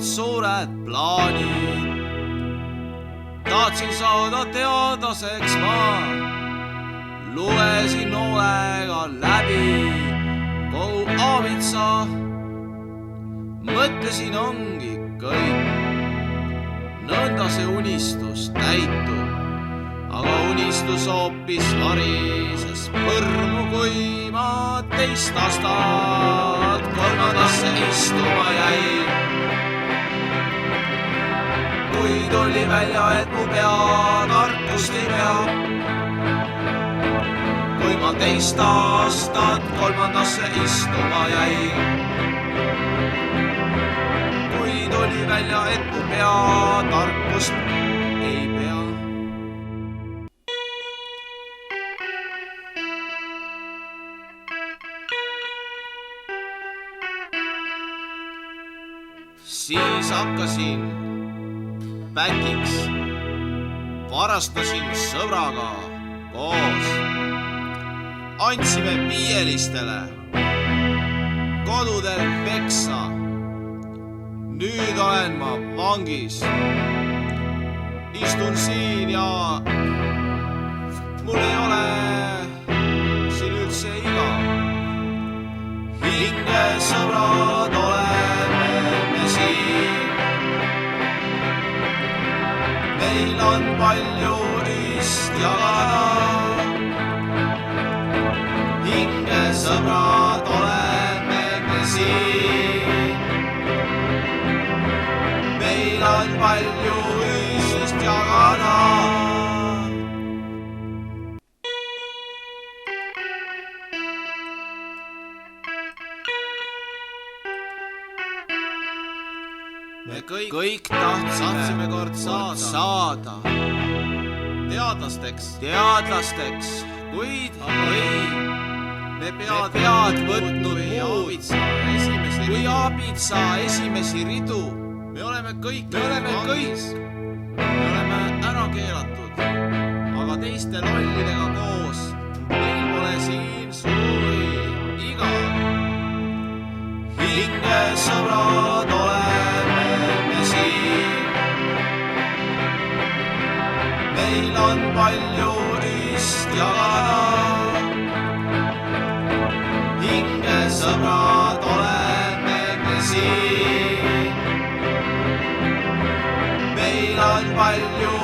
suured plaanid. Tahtsin saada teadlaseks ma, lugesin hoolega läbi kogu aabitsa. Mõtlesin ongi kõik, nõnda see unistus täitub, aga unistus hoopis varises põrmu, kui ma 2 aastat kolmandasse istuma jäin. Kui tuli välja, et mu pea tarkust ei pea, kui ma 2 aastat kolmandasse istuma jäin. Kui tuli välja, et mu pea tarkust ei pea. Siis hakkasin pätiks, varastasin sõbraga koos, andsime viielistele kodudel peksa. Nüüd olen ma vangis, istun siin ja mul ei ole siin üldse iga. Hingesõbrad oleme me siin, meil on palju ühist jagada. Hingesõbrad oleme me siin, meil on palju ühist jagada. Me kõik tahtsime kord saada teadlasteks, kuid me pead võtnud kui aabitsa esimesi ridu. Me oleme kõik, me oleme ära keelatud, aga teiste lollidega koos meil pole siin suuri iga. Hingesõbrad oleme me siin, meil on palju ühist jagada. Hingesõbrad oleme me siin, meil on palju